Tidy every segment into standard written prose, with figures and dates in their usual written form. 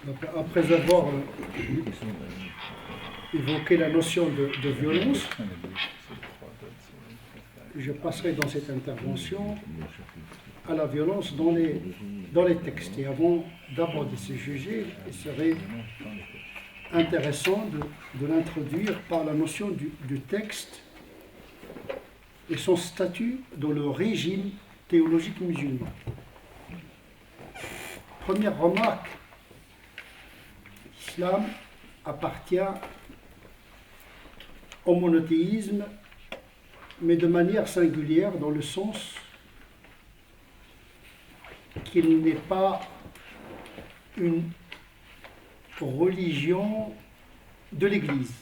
Donc, après avoir évoqué la notion de violence, je passerai dans cette intervention à la violence dans les textes. Et avant d'aborder ce sujet, il serait intéressant de l'introduire par la notion du texte et son statut dans le régime théologique musulman. Première remarque, l'islam appartient au monothéisme, mais de manière singulière, dans le sens qu'il n'est pas une religion de l'Église.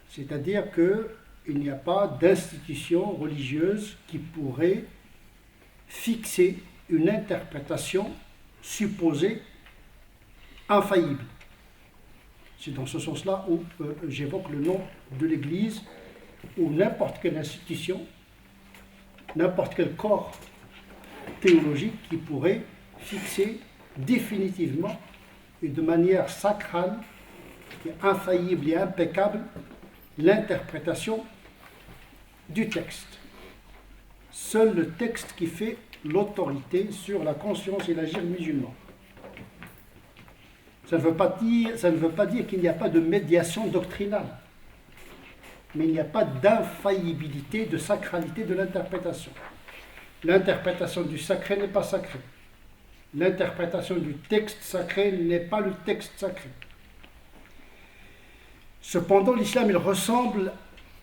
C'est-à-dire qu'il n'y a pas d'institution religieuse qui pourrait fixer une interprétation supposée infaillible. C'est dans ce sens-là où j'évoque le nom de l'Église, ou n'importe quelle institution, n'importe quel corps théologique qui pourrait fixer définitivement et de manière sacrale, et infaillible et impeccable l'interprétation du texte. Seul le texte qui fait l'autorité sur la conscience et l'agir musulman. Ça ne veut pas dire qu'il n'y a pas de médiation doctrinale, mais il n'y a pas d'infaillibilité, de sacralité de l'interprétation. L'interprétation du sacré n'est pas sacrée. L'interprétation du texte sacré n'est pas le texte sacré. Cependant, l'islam, il ressemble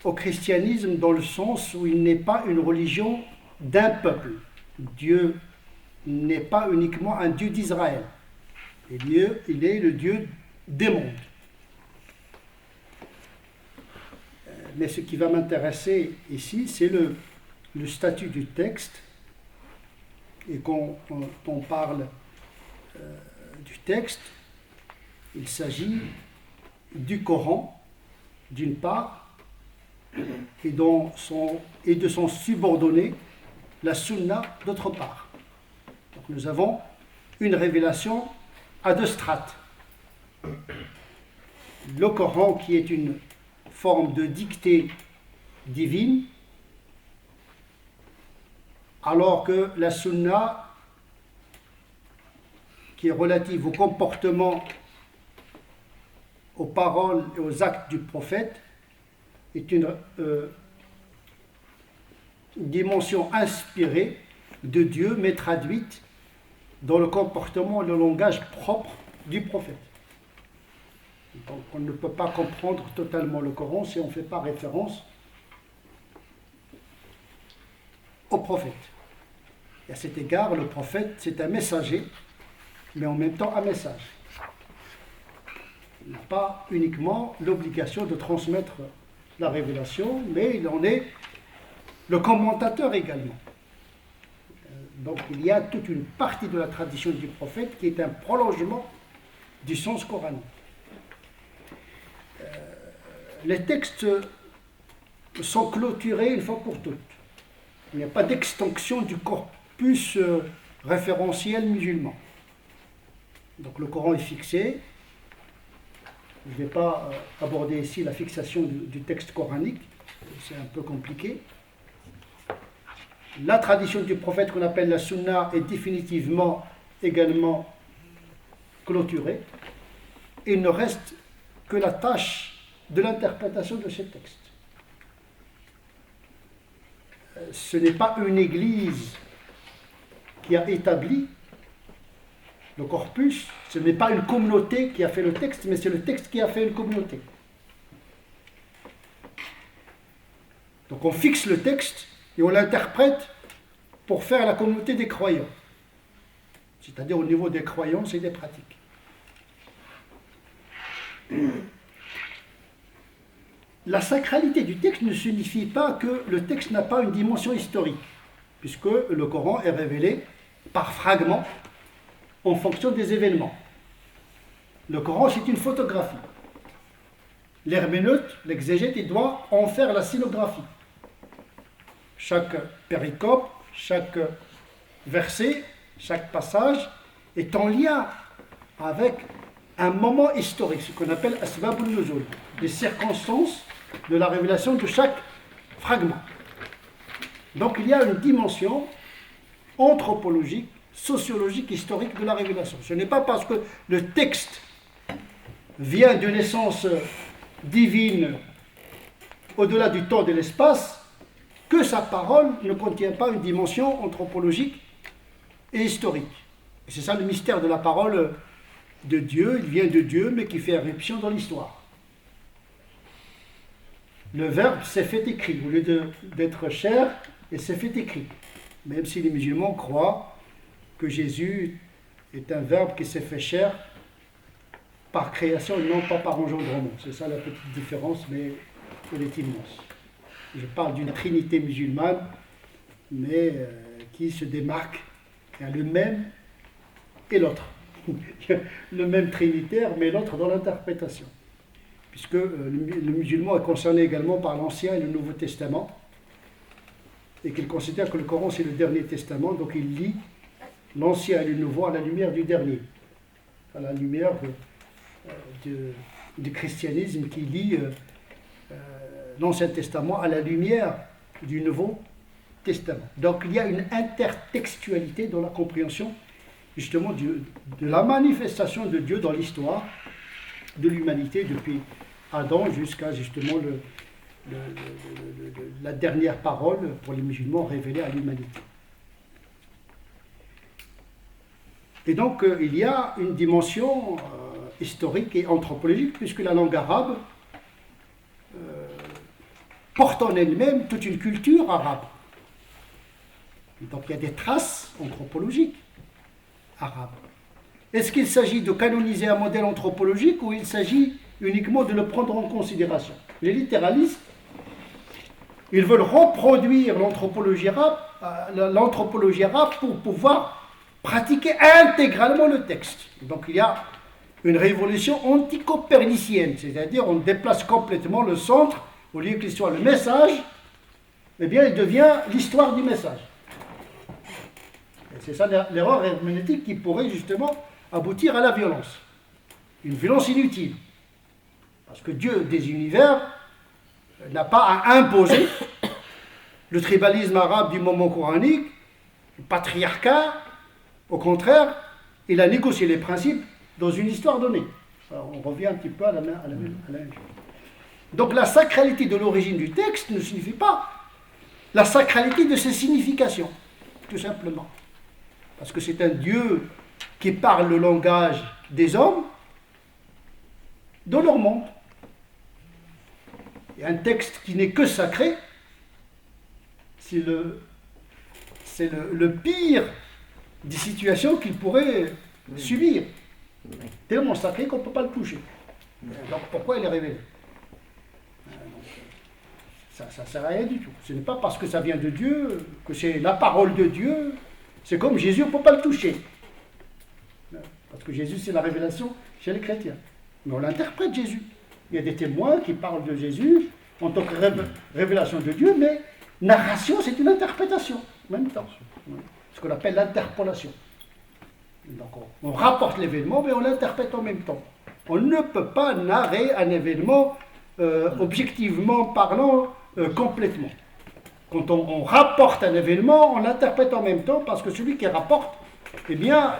au christianisme dans le sens où il n'est pas une religion d'un peuple. Dieu n'est pas uniquement un Dieu d'Israël. Il est le Dieu des mondes. Mais ce qui va m'intéresser ici, c'est le statut du texte. Et quand on parle du texte, il s'agit du Coran, d'une part, et de son subordonné, la Sunna, d'autre part. Donc nous avons une révélation à deux strates. Le Coran, qui est une forme de dictée divine, alors que la Sunna, qui est relative au comportement, aux paroles et aux actes du prophète, est une dimension inspirée de Dieu, mais traduite dans le comportement et le langage propre du prophète. Donc on ne peut pas comprendre totalement le Coran si on ne fait pas référence au prophète. Et à cet égard, le prophète, c'est un messager, mais en même temps un message. Il n'a pas uniquement l'obligation de transmettre la révélation, mais il en est le commentateur également. Donc il y a toute une partie de la tradition du prophète qui est un prolongement du sens coranique. Les textes sont clôturés une fois pour toutes. Il n'y a pas d'extinction du corpus référentiel musulman. Donc le Coran est fixé. Je ne vais pas aborder ici la fixation du texte coranique, c'est un peu compliqué. La tradition du prophète qu'on appelle la Sunna est définitivement également clôturée. Il ne reste que la tâche de l'interprétation de ces textes. Ce n'est pas une église qui a établi le corpus, ce n'est pas une communauté qui a fait le texte, mais c'est le texte qui a fait une communauté. Donc on fixe le texte et on l'interprète pour faire la communauté des croyants, c'est-à-dire au niveau des croyances et des pratiques. La sacralité du texte ne signifie pas que le texte n'a pas une dimension historique, puisque le Coran est révélé par fragments en fonction des événements. Le Coran, c'est une photographie. L'herméneute, l'exégète, il doit en faire la scénographie. Chaque péricope, chaque verset, Chaque passage est en lien avec un moment historique, ce qu'on appelle Asbab al-Nuzul, les circonstances de la révélation de chaque fragment. Donc il y a une dimension anthropologique, sociologique, historique de la révélation. Ce n'est pas parce que le texte vient d'une essence divine au-delà du temps et de l'espace que sa parole ne contient pas une dimension anthropologique et historique. Et c'est ça le mystère de la parole de Dieu. Il vient de Dieu, mais qui fait éruption dans l'histoire. Le verbe s'est fait écrit, au lieu d'être chair, il s'est fait écrit. Même si les musulmans croient que Jésus est un verbe qui s'est fait chair par création et non pas par engendrement. C'est ça la petite différence, mais elle est immense. Je parle d'une trinité musulmane, mais qui se démarque. Il y a le même et l'autre. Le même trinitaire, mais l'autre dans l'interprétation. Puisque le musulman est concerné également par l'Ancien et le Nouveau Testament, et qu'il considère que le Coran c'est le dernier testament, donc il lit l'Ancien et le Nouveau à la lumière du dernier, à la lumière du christianisme qui lit l'Ancien Testament à la lumière du Nouveau Testament. Donc il y a une intertextualité dans la compréhension justement de la manifestation de Dieu dans l'histoire de l'humanité depuis Adam jusqu'à justement la dernière parole pour les musulmans révélée à l'humanité. Et donc il y a une dimension historique et anthropologique puisque la langue arabe porte en elle-même toute une culture arabe. Donc il y a des traces anthropologiques arabes. Est-ce qu'il s'agit de canoniser un modèle anthropologique ou il s'agit uniquement de le prendre en considération? Les littéralistes, ils veulent reproduire l'anthropologie arabe pour pouvoir pratiquer intégralement le texte. Donc il y a une révolution anticopernicienne, c'est-à-dire on déplace complètement le centre, au lieu qu'il soit le message, eh bien il devient l'histoire du message. Et c'est ça l'erreur herméneutique qui pourrait justement aboutir à la violence. Une violence inutile. Parce que Dieu des univers n'a pas à imposer le tribalisme arabe du moment coranique, le patriarcat. Au contraire, il a négocié les principes dans une histoire donnée. Alors, on revient un petit peu à la même chose. Donc la sacralité de l'origine du texte ne signifie pas la sacralité de ses significations, tout simplement. Parce que c'est un Dieu qui parle le langage des hommes dans leur monde. Et un texte qui n'est que sacré, c'est le pire des situations qu'il pourrait subir. Tellement sacré qu'on ne peut pas le toucher. Donc pourquoi il est révélé? Ça ne sert à rien du tout. Ce n'est pas parce que ça vient de Dieu, que c'est la parole de Dieu. C'est comme Jésus, on ne peut pas le toucher. Parce que Jésus, c'est la révélation chez les chrétiens. Mais on l'interprète, Jésus. Il y a des témoins qui parlent de Jésus en tant que révélation de Dieu, mais narration, c'est une interprétation en même temps. Ce qu'on appelle l'interpolation. Donc on rapporte l'événement, mais on l'interprète en même temps. On ne peut pas narrer un événement objectivement parlant complètement. Quand on rapporte un événement, on l'interprète en même temps parce que celui qui rapporte, eh bien,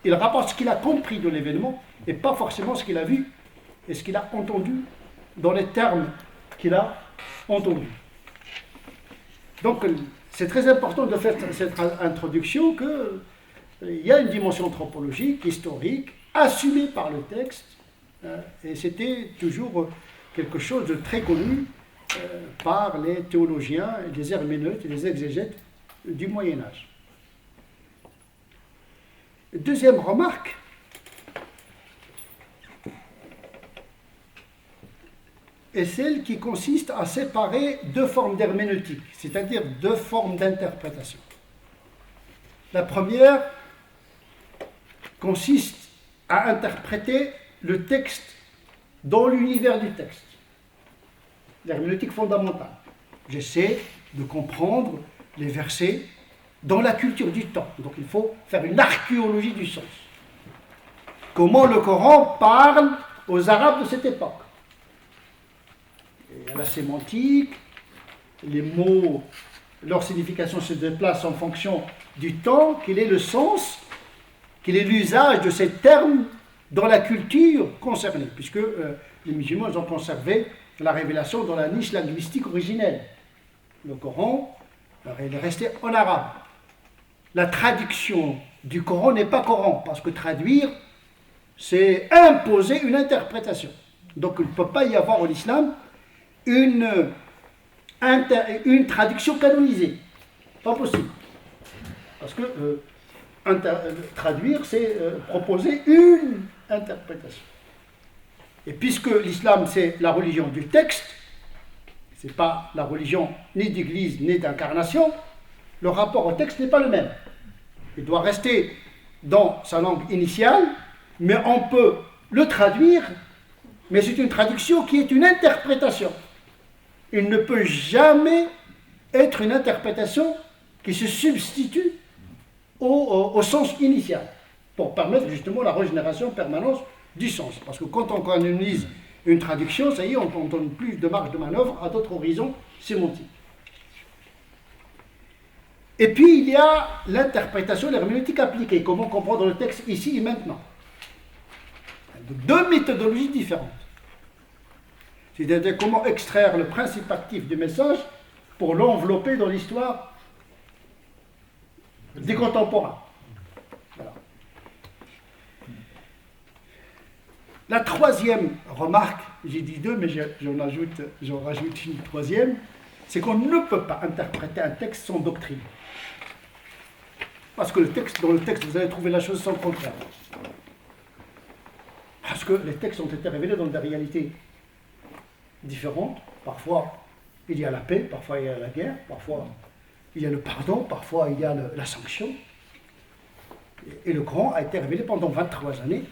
il rapporte ce qu'il a compris de l'événement et pas forcément ce qu'il a vu et ce qu'il a entendu dans les termes qu'il a entendus. Donc, c'est très important de faire cette introduction qu'il y a une dimension anthropologique, historique, assumée par le texte, et c'était toujours quelque chose de très connu par les théologiens, les herméneutes et les exégètes du Moyen-Âge. Deuxième remarque, est celle qui consiste à séparer deux formes d'herméneutique, c'est-à-dire deux formes d'interprétation. La première consiste à interpréter le texte dans l'univers du texte. L'herméneutique fondamentale. J'essaie de comprendre les versets dans la culture du temps. Donc il faut faire une archéologie du sens. Comment le Coran parle aux Arabes de cette époque. Il y a la sémantique, les mots, leur signification se déplace en fonction du temps, quel est le sens, quel est l'usage de ces termes dans la culture concernée, puisque les musulmans ont conservé la révélation dans la niche linguistique originelle. Le Coran, il est resté en arabe. La traduction du Coran n'est pas Coran, parce que traduire, c'est imposer une interprétation. Donc il ne peut pas y avoir en islam une traduction canonisée. Pas possible. Parce que traduire, c'est proposer une interprétation. Et puisque l'islam, c'est la religion du texte, ce n'est pas la religion ni d'église ni d'incarnation, le rapport au texte n'est pas le même. Il doit rester dans sa langue initiale, mais on peut le traduire, mais c'est une traduction qui est une interprétation. Il ne peut jamais être une interprétation qui se substitue au sens initial, pour permettre justement la régénération permanente du sens. Parce que quand on canonise une traduction, ça y est, on donne plus de marge de manœuvre à d'autres horizons sémantiques. Et puis il y a l'interprétation, l'herméneutique appliquée, comment comprendre le texte ici et maintenant. Deux méthodologies différentes. C'est-à-dire comment extraire le principe actif du message pour l'envelopper dans l'histoire des contemporains. Voilà. La troisième remarque, j'ai dit deux, mais j'en rajoute une troisième, c'est qu'on ne peut pas interpréter un texte sans doctrine. Parce que dans le texte, vous allez trouver la chose sans contraire. Parce que les textes ont été révélés dans des réalités différentes. Parfois, il y a la paix, parfois il y a la guerre, parfois il y a le pardon, parfois il y a la sanction. Et le Coran a été révélé pendant 23 années.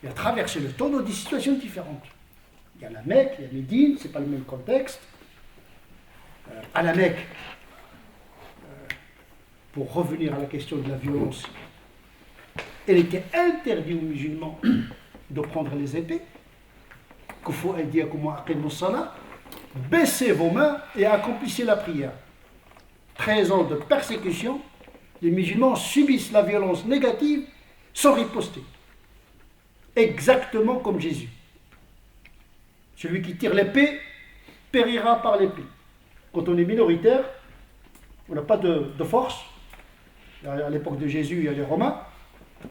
Il a traversé le temps dans des situations différentes. Il y a la Mecque, il y a Médine, ce n'est pas le même contexte. À la Mecque, pour revenir à la question de la violence, il était interdit aux musulmans de prendre les épées. Qu'il faut dire comment baissez vos mains et accomplissez la prière. 13 ans de persécution, les musulmans subissent la violence négative sans riposter. Exactement comme Jésus. Celui qui tire l'épée périra par l'épée. Quand on est minoritaire, on n'a pas de force. À l'époque de Jésus, il y a les Romains,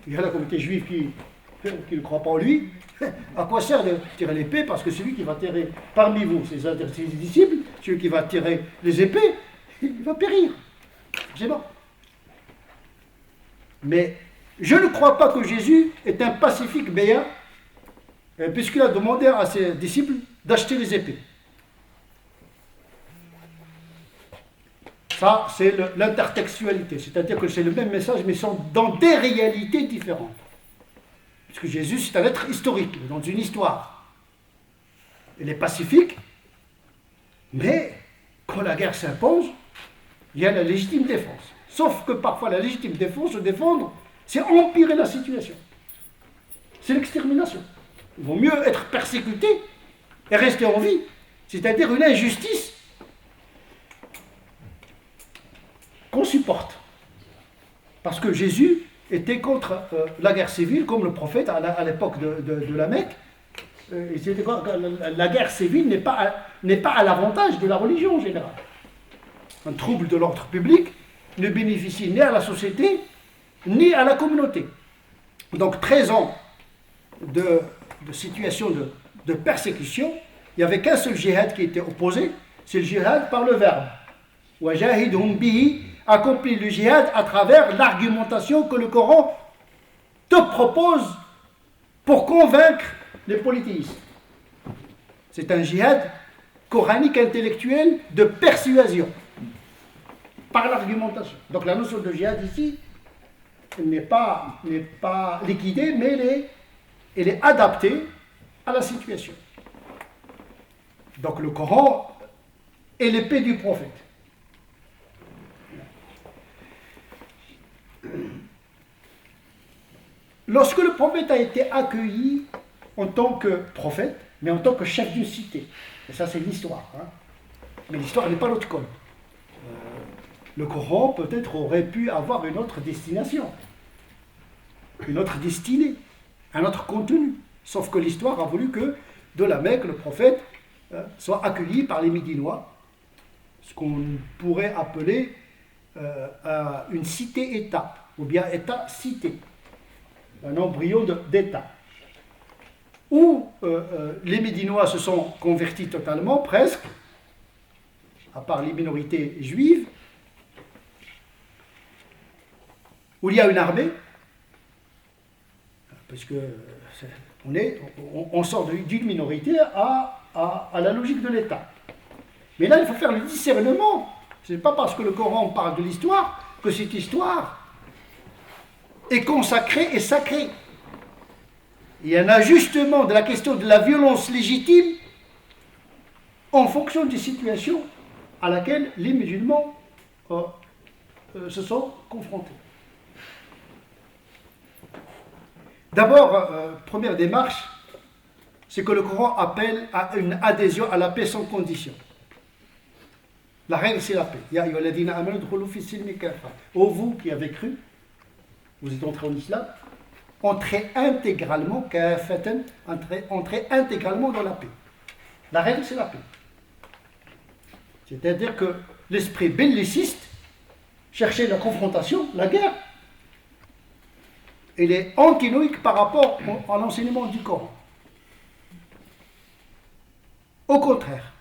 il y a la communauté juive qui ne croit pas en lui. À quoi sert de tirer l'épée? Parce que celui qui va tirer parmi vous, ses disciples, celui qui va tirer les épées, il va périr. C'est bon. Mais je ne crois pas que Jésus est un pacifique béat, puisqu'il a demandé à ses disciples d'acheter les épées. Ça, c'est l'intertextualité, c'est-à-dire que c'est le même message, mais sont dans des réalités différentes. Parce que Jésus, c'est un être historique, il est dans une histoire. Il est pacifique, mais quand la guerre s'impose, il y a la légitime défense. Sauf que parfois, la légitime défense, se défendre, c'est empirer la situation. C'est l'extermination. Il vaut mieux être persécuté et rester en vie, c'est-à-dire une injustice qu'on supporte. Parce que Jésus était contre la guerre civile, comme le prophète à l'époque de la Mecque. La guerre civile n'est pas à l'avantage de la religion en général. Un trouble de l'ordre public ne bénéficie ni à la société, ni à la communauté. Donc 13 ans de situation de persécution, il n'y avait qu'un seul djihad qui était opposé, c'est le djihad par le verbe. Wajahidhum bihi, accomplit le djihad à travers l'argumentation que le Coran te propose pour convaincre les polythéistes. C'est un djihad coranique intellectuel de persuasion par l'argumentation. Donc la notion de djihad ici n'est pas liquidée, mais elle est adaptée à la situation. Donc le Coran est l'épée du prophète. lorsque le prophète a été accueilli en tant que prophète, mais en tant que chef d'une cité, et ça c'est l'histoire, hein. Mais l'histoire n'est pas notre code. Le Coran peut-être aurait pu avoir une autre destination, une autre destinée, un autre contenu, sauf que l'histoire a voulu que de la Mecque, le prophète soit accueilli par les Médinois, ce qu'on pourrait appeler une cité-État, ou bien État-cité, un embryon d'État, où les Médinois se sont convertis totalement, presque, à part les minorités juives, où il y a une armée, parce que on sort d'une minorité à la logique de l'État. Mais là, il faut faire le discernement. Ce n'est pas parce que le Coran parle de l'histoire que cette histoire est consacrée et sacrée. Il y a un ajustement de la question de la violence légitime en fonction des situations à laquelle les musulmans se sont confrontés. D'abord, première démarche, c'est que le Coran appelle à une adhésion à la paix sans condition. La règle, c'est la paix. Ya ayyuhalladhina amanu udkhulu fi silmi kafa. Ô vous qui avez cru, vous êtes entrés en islam, entrez intégralement kafatan, entrez intégralement dans la paix. La règle, c'est la paix. C'est-à-dire que l'esprit belliciste cherchait la confrontation, la guerre. Il est antinomique par rapport à l'enseignement du Coran. Au contraire,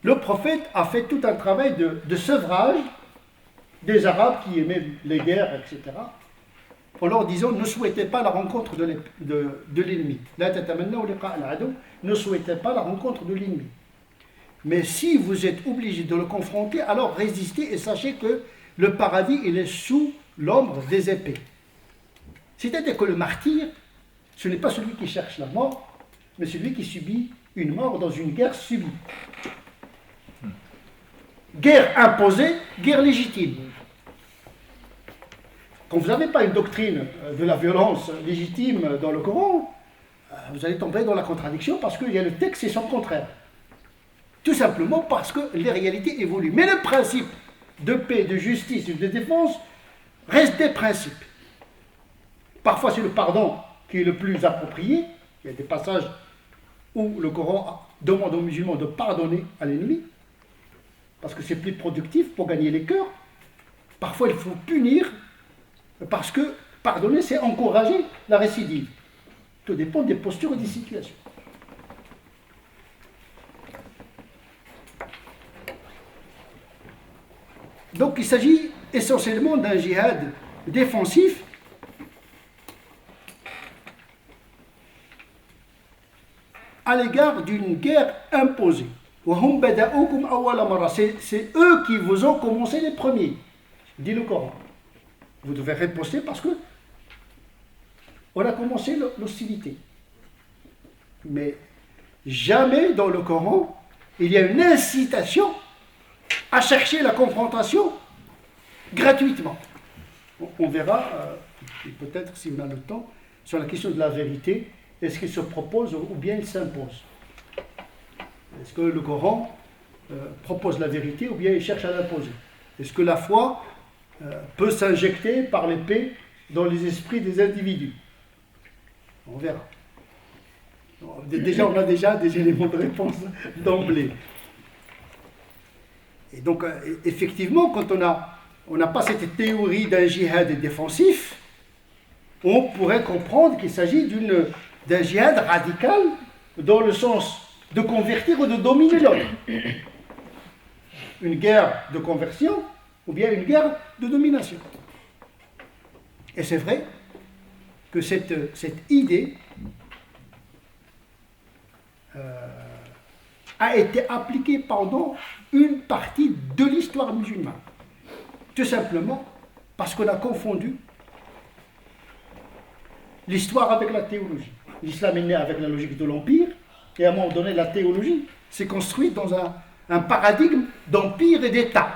le prophète a fait tout un travail de sevrage des Arabes qui aimaient les guerres, etc., en leur disant ne souhaitez pas la rencontre de l'ennemi. Ne souhaitez pas la rencontre de l'ennemi. Mais si vous êtes obligé de le confronter, alors résistez et sachez que le paradis il est sous l'ombre des épées. C'est-à-dire que le martyr, ce n'est pas celui qui cherche la mort, mais celui qui subit une mort dans une guerre subie. Guerre imposée, guerre légitime. Quand vous n'avez pas une doctrine de la violence légitime dans le Coran, vous allez tomber dans la contradiction parce qu'il y a le texte et son contraire. Tout simplement parce que les réalités évoluent. Mais le principe de paix, de justice et de défense reste des principes. Parfois, c'est le pardon qui est le plus approprié. Il y a des passages où le Coran demande aux musulmans de pardonner à l'ennemi, parce que c'est plus productif pour gagner les cœurs. Parfois, il faut punir, parce que pardonner, c'est encourager la récidive. Tout dépend des postures et des situations. Donc, il s'agit essentiellement d'un djihad défensif à l'égard d'une guerre imposée. C'est eux qui vous ont commencé les premiers, dit le Coran. Vous devez riposter parce que on a commencé l'hostilité. Mais jamais dans le Coran, il y a une incitation à chercher la confrontation gratuitement. On verra, peut-être si on a le temps, sur la question de la vérité. Est-ce qu'il se propose ou bien il s'impose? Est-ce que le Coran propose la vérité ou bien il cherche à l'imposer? Est-ce que la foi peut s'injecter par l'épée dans les esprits des individus? On verra. Déjà, on a déjà des éléments de réponse d'emblée. Et donc, effectivement, quand on n'a pas cette théorie d'un djihad défensif, on pourrait comprendre qu'il s'agit d'un djihad radical dans le sens de convertir ou de dominer l'autre. Une guerre de conversion ou bien une guerre de domination. Et c'est vrai que cette idée a été appliquée pendant une partie de l'histoire musulmane. Tout simplement parce qu'on a confondu l'histoire avec la théologie. L'islam est né avec la logique de l'empire, et à un moment donné, la théologie s'est construite dans un paradigme d'empire et d'État,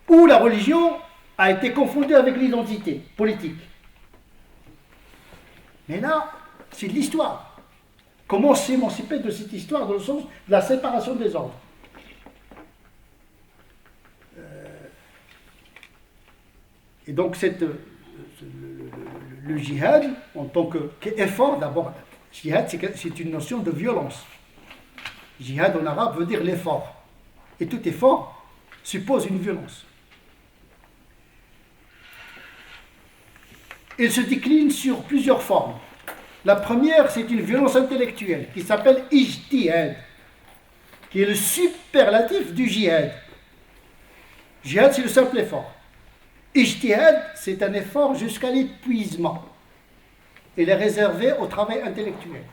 où la religion a été confondu avec l'identité politique. Mais là, c'est de l'histoire. Comment s'émanciper de cette histoire dans le sens de la séparation des ordres? Et donc le djihad, en tant qu'effort, d'abord, djihad c'est une notion de violence. Djihad en arabe veut dire l'effort. Et tout effort suppose une violence. Il se décline sur plusieurs formes. La première, c'est une violence intellectuelle qui s'appelle ijtihad, qui est le superlatif du djihad. Djihad, c'est le simple effort. Ijtihad, c'est un effort jusqu'à l'épuisement. Il est réservé au travail intellectuel,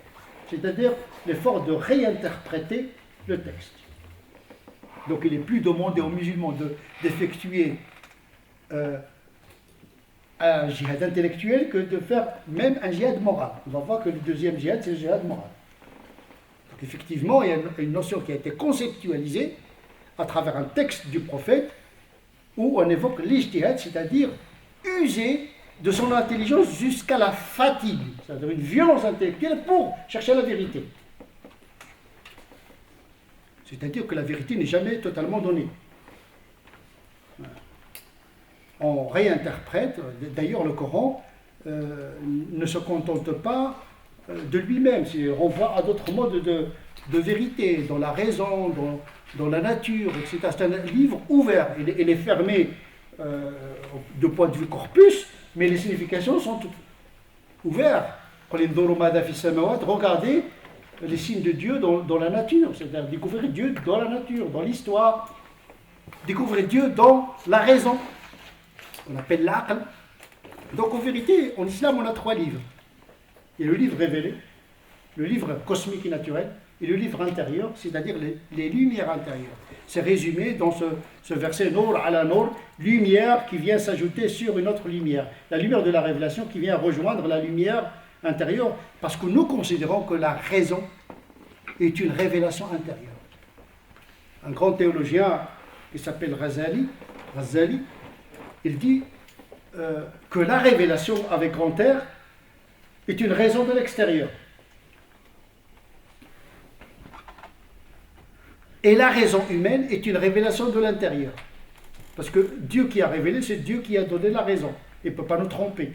c'est-à-dire l'effort de réinterpréter le texte. Donc il n'est plus demandé aux musulmans d'effectuer un djihad intellectuel que de faire même un djihad moral. On va voir que le deuxième djihad, c'est le djihad moral. Donc effectivement, il y a une notion qui a été conceptualisée à travers un texte du prophète où on évoque l'ijtihad, c'est-à-dire user de son intelligence jusqu'à la fatigue, c'est-à-dire une violence intellectuelle pour chercher la vérité. C'est-à-dire que la vérité n'est jamais totalement donnée. On réinterprète, d'ailleurs le Coran ne se contente pas de lui-même, il renvoie à d'autres modes de vérité, dans la raison, dans la nature, etc. C'est un livre ouvert, il est fermé de point de vue corpus, mais les significations sont ouvertes. Regardez les signes de Dieu dans la nature, c'est-à-dire découvrir Dieu dans la nature, dans l'histoire, découvrir Dieu dans la raison, on appelle l'aql. Donc en vérité, en islam, on a 3 livres. Il y a le livre révélé, le livre cosmique et naturel, et le livre intérieur, c'est-à-dire les lumières intérieures. C'est résumé dans ce verset Nour ala Nour, lumière qui vient s'ajouter sur une autre lumière. La lumière de la révélation qui vient rejoindre la lumière intérieure, parce que nous considérons que la raison est une révélation intérieure. Un grand théologien qui s'appelle Ghazali, il dit que la révélation avec grand R est une raison de l'extérieur. Et la raison humaine est une révélation de l'intérieur. Parce que Dieu qui a révélé, c'est Dieu qui a donné la raison. Il ne peut pas nous tromper.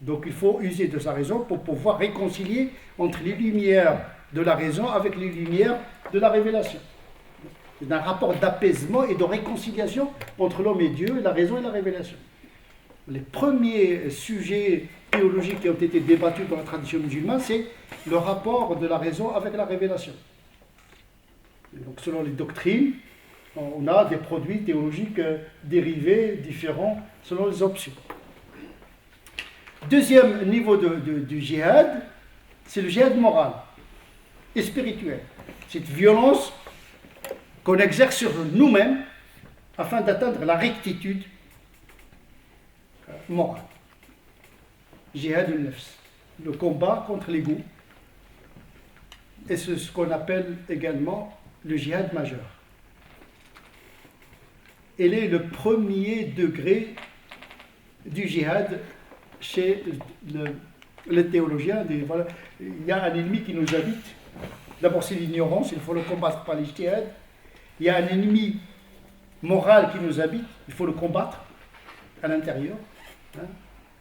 Donc il faut user de sa raison pour pouvoir réconcilier entre les lumières de la raison avec les lumières de la révélation. C'est un rapport d'apaisement et de réconciliation entre l'homme et Dieu, la raison et la révélation. Les premiers sujets théologiques qui ont été débattus dans la tradition musulmane, c'est le rapport de la raison avec la révélation. Et donc selon les doctrines, on a des produits théologiques dérivés, différents, selon les options. Deuxième niveau du djihad, c'est le djihad moral et spirituel. Cette violence qu'on exerce sur nous-mêmes afin d'atteindre la rectitude morale. Jihad al-nafs, le combat contre l'ego. Et c'est ce qu'on appelle également le djihad majeur. Il est le premier degré du djihad chez les théologiens. Voilà, il y a un ennemi qui nous habite. D'abord, c'est l'ignorance, il faut le combattre par l'ijtihad. Il y a un ennemi moral qui nous habite, il faut le combattre à l'intérieur. Hein,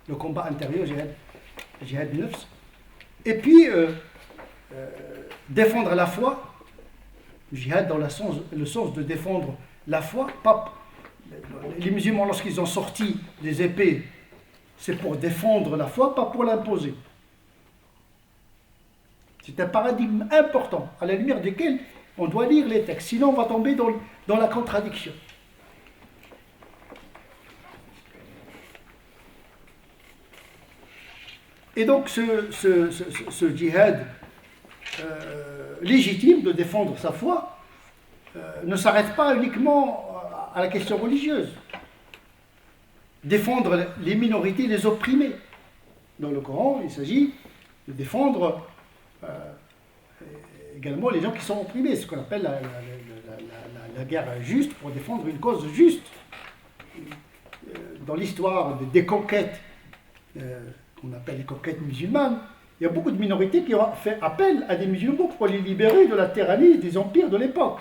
le combat intérieur, jihad nafs. Et puis, défendre la foi, jihad dans le sens de défendre la foi. Les musulmans, lorsqu'ils ont sorti les épées, c'est pour défendre la foi, pas pour l'imposer. C'est un paradigme important, à la lumière duquel on doit lire les textes, sinon on va tomber dans la contradiction. Et donc ce djihad légitime de défendre sa foi ne s'arrête pas uniquement à la question religieuse. Défendre les minorités, les opprimés. Dans le Coran, il s'agit de défendre également les gens qui sont opprimés, ce qu'on appelle la guerre juste pour défendre une cause juste. dans l'histoire des conquêtes, qu'on appelle les conquêtes musulmanes, il y a beaucoup de minorités qui ont fait appel à des musulmans pour les libérer de la tyrannie des empires de l'époque.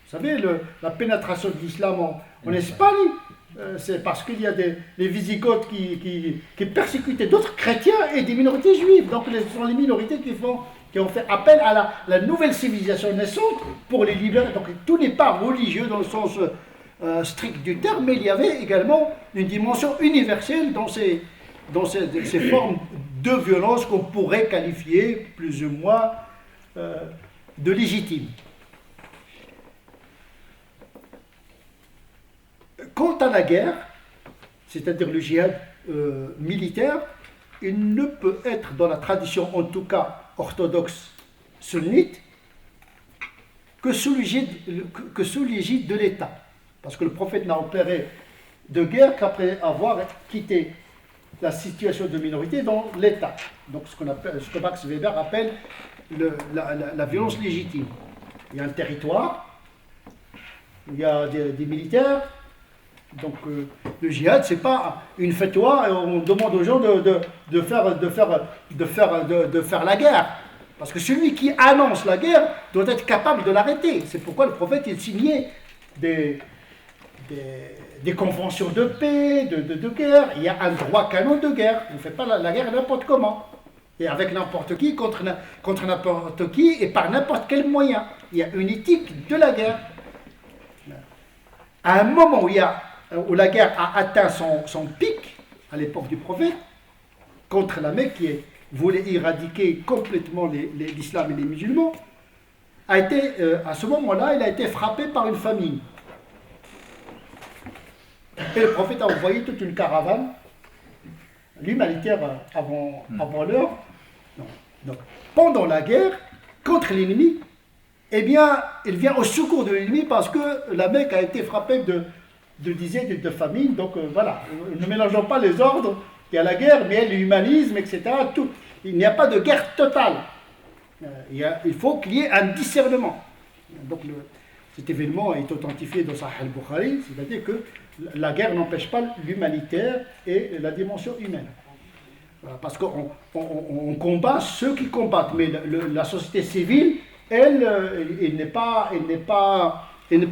Vous savez, la pénétration de l'islam en Espagne, c'est parce qu'il y a les Wisigoths qui persécutaient d'autres chrétiens et des minorités juives. Donc ce sont les minorités qui ont fait appel à la nouvelle civilisation naissante pour les libérer. Donc tout n'est pas religieux dans le sens strict du terme, mais il y avait également une dimension universelle dans ces formes de violence qu'on pourrait qualifier plus ou moins de légitimes. Quant à la guerre, c'est-à-dire le djihad militaire, il ne peut être dans la tradition, en tout cas orthodoxe sunnite, que sous l'égide de l'État. Parce que le prophète n'a opéré de guerre qu'après avoir quitté la situation de minorité dans l'État. Donc ce que Max Weber appelle la violence légitime. Il y a un territoire, il y a des militaires. Donc le djihad, c'est pas une fatwa et on demande aux gens de faire la guerre. Parce que celui qui annonce la guerre doit être capable de l'arrêter. C'est pourquoi le prophète il signait des conventions de paix, de guerre. Il y a un droit canon de guerre. On ne fait pas la guerre n'importe comment. Et avec n'importe qui, contre n'importe qui et par n'importe quel moyen. Il y a une éthique de la guerre. À un moment où la guerre a atteint son pic, à l'époque du prophète, contre la Mecque qui voulait éradiquer complètement l'islam et les musulmans, à ce moment-là, il a été frappé par une famine. Et le prophète a envoyé toute une caravane, l'humanitaire avant l'heure. Donc, pendant la guerre, contre l'ennemi, eh bien, il vient au secours de l'ennemi parce que la Mecque a été frappée de famine. Donc voilà, ne mélangeons pas les ordres. Il y a la guerre, mais il y a l'humanisme, etc. Tout. Il n'y a pas de guerre totale. Il faut qu'il y ait un discernement. Donc cet événement est authentifié dans Sahih al-Bukhari, c'est-à-dire que la guerre n'empêche pas l'humanitaire et la dimension humaine. Voilà, parce qu'on combat ceux qui combattent, mais la société civile, elle n'est pas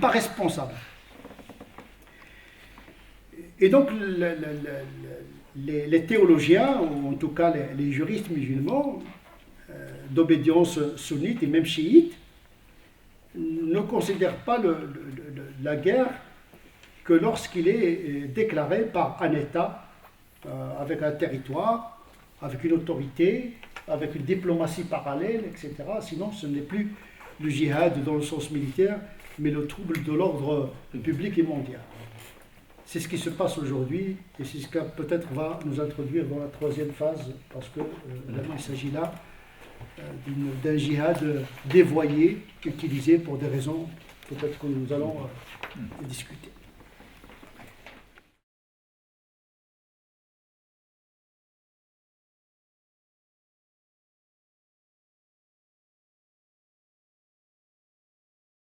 responsable. Et donc les théologiens, ou en tout cas les juristes musulmans d'obédience sunnite et même chiite, ne considèrent pas la guerre que lorsqu'il est déclaré par un État, avec un territoire, avec une autorité, avec une diplomatie parallèle, etc. Sinon, ce n'est plus le djihad dans le sens militaire, mais le trouble de l'ordre public et mondial. C'est ce qui se passe aujourd'hui, et c'est ce qui peut-être va nous introduire dans la troisième phase, parce que il s'agit là d'un djihad dévoyé, utilisé pour des raisons peut-être que nous allons discuter.